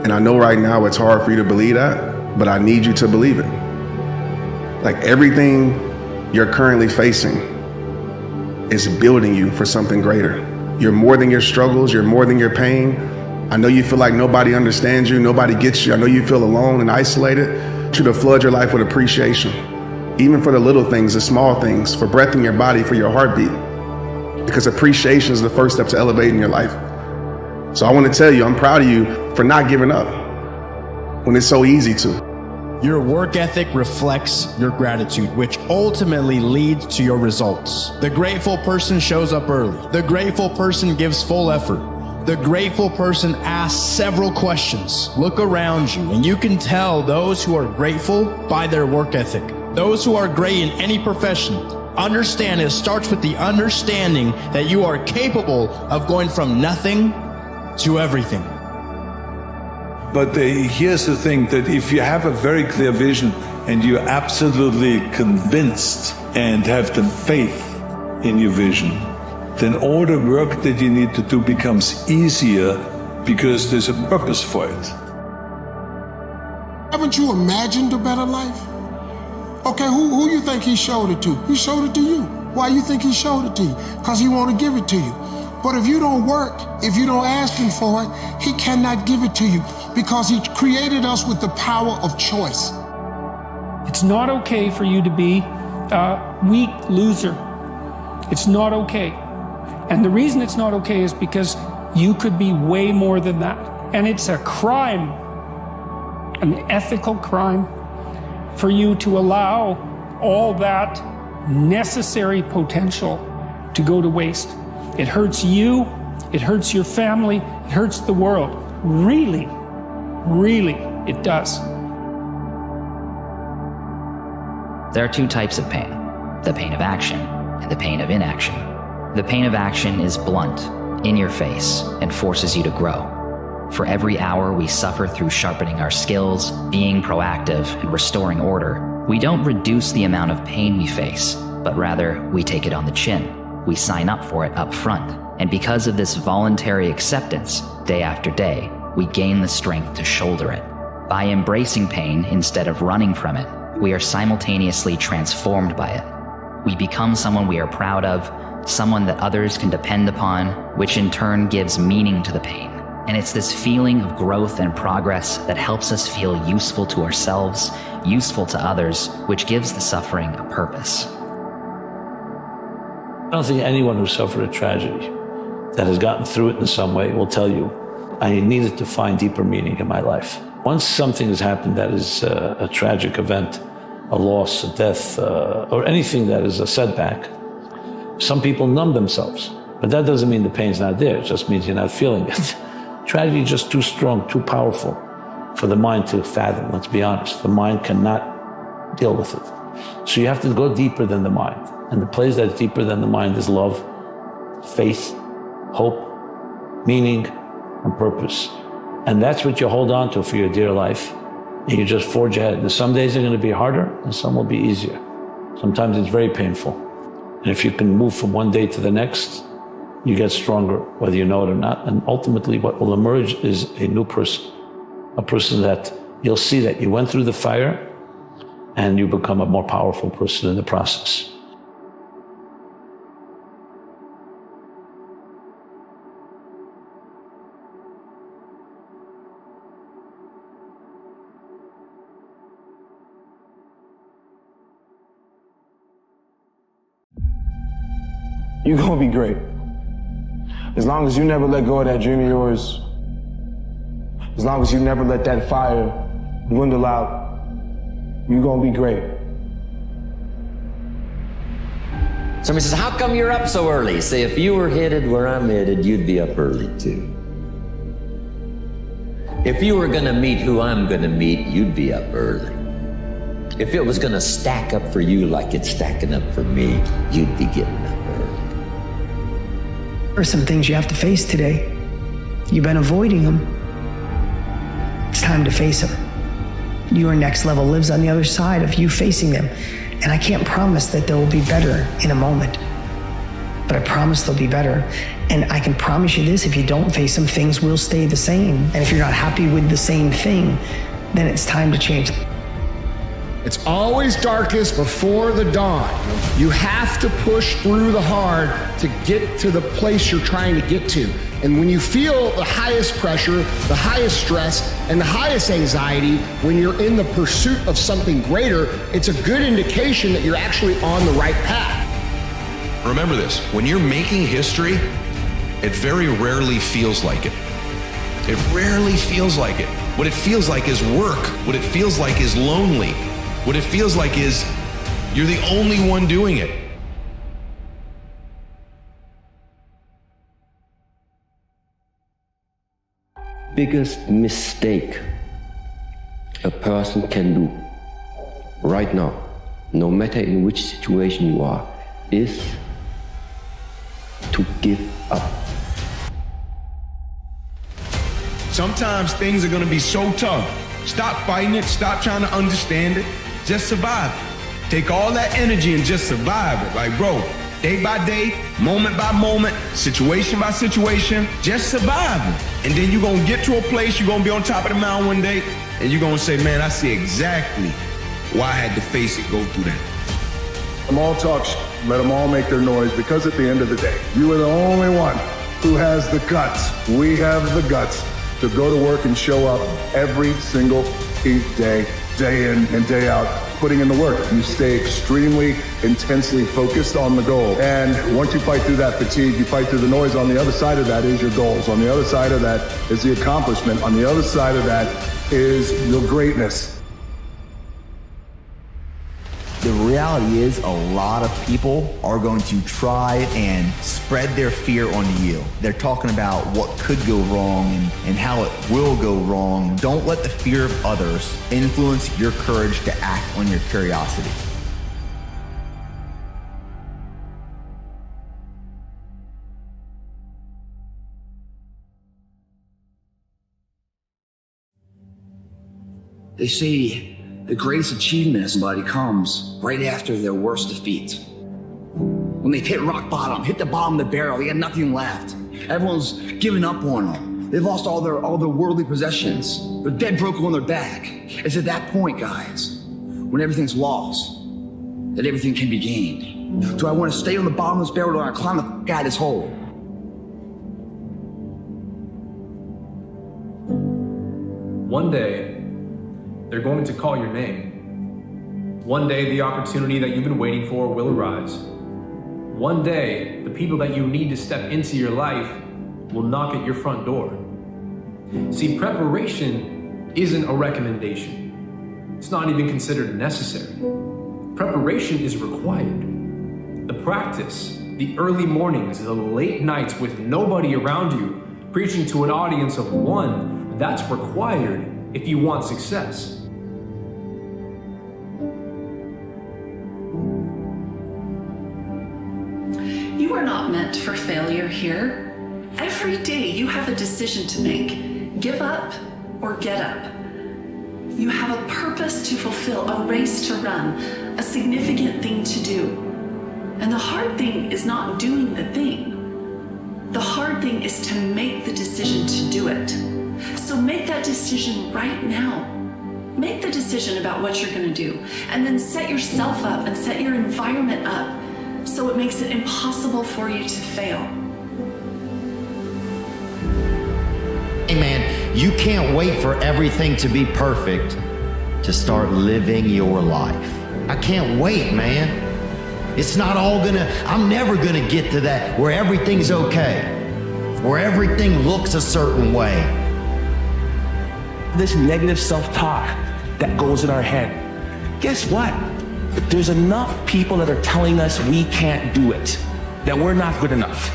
And I know right now it's hard for you to believe that, but I need you to believe it. Like everything you're currently facing is building you for something greater. You're more than your struggles, you're more than your pain. I know you feel like nobody understands you, nobody gets you. I know you feel alone and isolated. I want you to flood your life with appreciation. Even for the little things, the small things, for breath in your body, for your heartbeat. Because appreciation is the first step to elevating your life. So I want to tell you, I'm proud of you for not giving up when it's so easy to. Your work ethic reflects your gratitude, which ultimately leads to your results. The grateful person shows up early. The grateful person gives full effort. The grateful person asks several questions. Look around you, and you can tell those who are grateful by their work ethic. Those who are great in any profession understand it starts with the understanding that you are capable of going from nothing to everything. But here's the thing, that if you have a very clear vision and you're absolutely convinced and have the faith in your vision, then all the work that you need to do becomes easier because there's a purpose for it. Haven't you imagined a better life? Okay, who you think he showed it to? He showed it to you. Why you think he showed it to you? Because he want to give it to you. But if you don't work, if you don't ask him for it, he cannot give it to you because he created us with the power of choice. It's not okay for you to be a weak loser. It's not okay. And the reason it's not okay is because you could be way more than that. And it's a crime, an ethical crime, for you to allow all that necessary potential to go to waste. It hurts you, it hurts your family, it hurts the world. Really, really, it does. There are two types of pain, the pain of action and the pain of inaction. The pain of action is blunt, in your face, and forces you to grow. For every hour we suffer through sharpening our skills, being proactive, and restoring order, we don't reduce the amount of pain we face, but rather we take it on the chin. We sign up for it up front. And because of this voluntary acceptance, day after day, we gain the strength to shoulder it. By embracing pain instead of running from it, we are simultaneously transformed by it. We become someone we are proud of, someone that others can depend upon, which in turn gives meaning to the pain. And it's this feeling of growth and progress that helps us feel useful to ourselves, useful to others, which gives the suffering a purpose. I don't think anyone who suffered a tragedy that has gotten through it in some way will tell you, I needed to find deeper meaning in my life. Once something has happened that is a tragic event, a loss, a death, or anything that is a setback, Some people numb themselves, but that doesn't mean the pain's not there. It just means you're not feeling it. Tragedy is just too strong, too powerful for the mind to fathom, let's be honest. The mind cannot deal with it. So you have to go deeper than the mind. And the place that's deeper than the mind is love, faith, hope, meaning, and purpose. And that's what you hold on to for your dear life. And you just forge ahead. And some days are going to be harder and some will be easier. Sometimes it's very painful. And if you can move from one day to the next, you get stronger, whether you know it or not. And ultimately what will emerge is a new person. A person that you'll see that you went through the fire and you become a more powerful person in the process. You're gonna be great. As long as you never let go of that dream of yours, as long as you never let that fire dwindle out, you're gonna be great. Somebody says, how come you're up so early? Say, if you were headed where I'm headed, you'd be up early too. If you were gonna meet who I'm gonna meet, you'd be up early. If it was gonna stack up for you like it's stacking up for me, you'd be getting up early. There are some things you have to face today. You've been avoiding them. It's time to face them. Your next level lives on the other side of you facing them. And I can't promise that they'll be better in a moment, but I promise they'll be better. And I can promise you this, if you don't face them, things will stay the same. And if you're not happy with the same thing, then it's time to change. It's always darkest before the dawn. You have to push through the hard to get to the place you're trying to get to. And when you feel the highest pressure, the highest stress, and the highest anxiety, when you're in the pursuit of something greater, it's a good indication that you're actually on the right path. Remember this, when you're making history, it very rarely feels like it. It rarely feels like it. What it feels like is work. What it feels like is lonely. What it feels like is you're the only one doing it. Biggest mistake a person can do right now, no matter in which situation you are, is to give up. Sometimes things are gonna be so tough. Stop fighting it, stop trying to understand it, just survive it. Take all that energy and just survive it. Like, bro, day by day, moment by moment, situation by situation, just survive it. And then you're gonna get to a place, you're gonna be on top of the mountain one day, and you're gonna say, man, I see exactly why I had to face it, go through that. Let them all talk, let them all make their noise, because at the end of the day, you are the only one who has the guts. We have the guts to go to work and show up every single day, day in and day out, putting in the work. You stay extremely, intensely focused on the goal. And once you fight through that fatigue, you fight through the noise. On the other side of that is your goals. On the other side of that is the accomplishment. On the other side of that is your greatness. The reality is a lot of people are going to try and spread their fear onto you. They're talking about what could go wrong and how it will go wrong. Don't let the fear of others influence your courage to act on your curiosity. They say the greatest achievement of somebody comes right after their worst defeat. When they've hit rock bottom, hit the bottom of the barrel, they got nothing left. Everyone's given up on them. They've lost all their worldly possessions. They're dead broke on their back. It's at that point, guys, when everything's lost, that everything can be gained. Do I want to stay on the bottom of this barrel, or do I climb the out of this hole? One day, they're going to call your name. One day, the opportunity that you've been waiting for will arise. One day, the people that you need to step into your life will knock at your front door. See, preparation isn't a recommendation. It's not even considered necessary. Preparation is required. The practice the early mornings, the late nights with nobody around you, preaching to an audience of one, that's required if you want success. You are not meant for failure here. Every day you have a decision to make. Give up or get up. You have a purpose to fulfill, a race to run, a significant thing to do. And the hard thing is not doing the thing. The hard thing is to make the decision to do it. So make that decision right now. Make the decision about what you're going to do, and then set yourself up and set your environment up so it makes it impossible for you to fail. Hey man, you can't wait for everything to be perfect to start living your life. I can't wait, man. It's not all I'm never gonna get to that where everything's okay, where everything looks a certain way. This negative self-talk that goes in our head, guess what? There's enough people that are telling us we can't do it, that we're not good enough.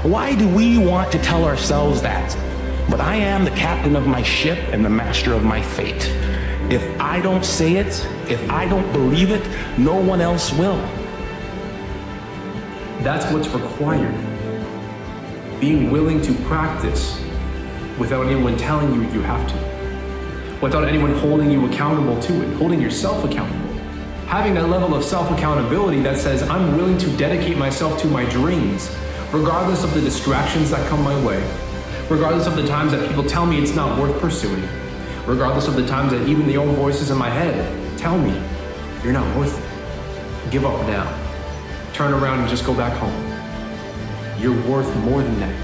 Why do we want to tell ourselves that? But I am the captain of my ship and the master of my fate. If I don't say it, if I don't believe it, no one else will. That's what's required. Being willing to practice without anyone telling you you have to. Without anyone holding you accountable to it, holding yourself accountable. Having that level of self-accountability that says, I'm willing to dedicate myself to my dreams, regardless of the distractions that come my way, regardless of the times that people tell me it's not worth pursuing, regardless of the times that even the own voices in my head tell me, you're not worth it. Give up now. Turn around and just go back home. You're worth more than that.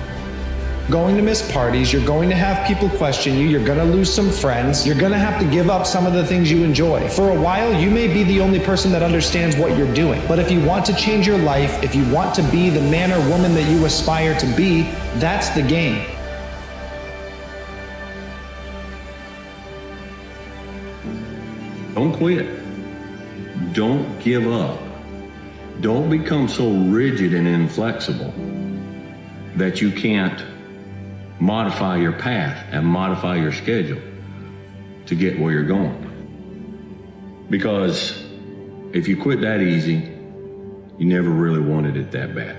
Going to miss parties, you're going to have people question you, you're going to lose some friends, you're going to have to give up some of the things you enjoy. For a while, you may be the only person that understands what you're doing. But if you want to change your life, if you want to be the man or woman that you aspire to be, that's the game. Don't quit. Don't give up. Don't become so rigid and inflexible that you can't modify your path and modify your schedule to get where you're going. Because if you quit that easy, you never really wanted it that bad.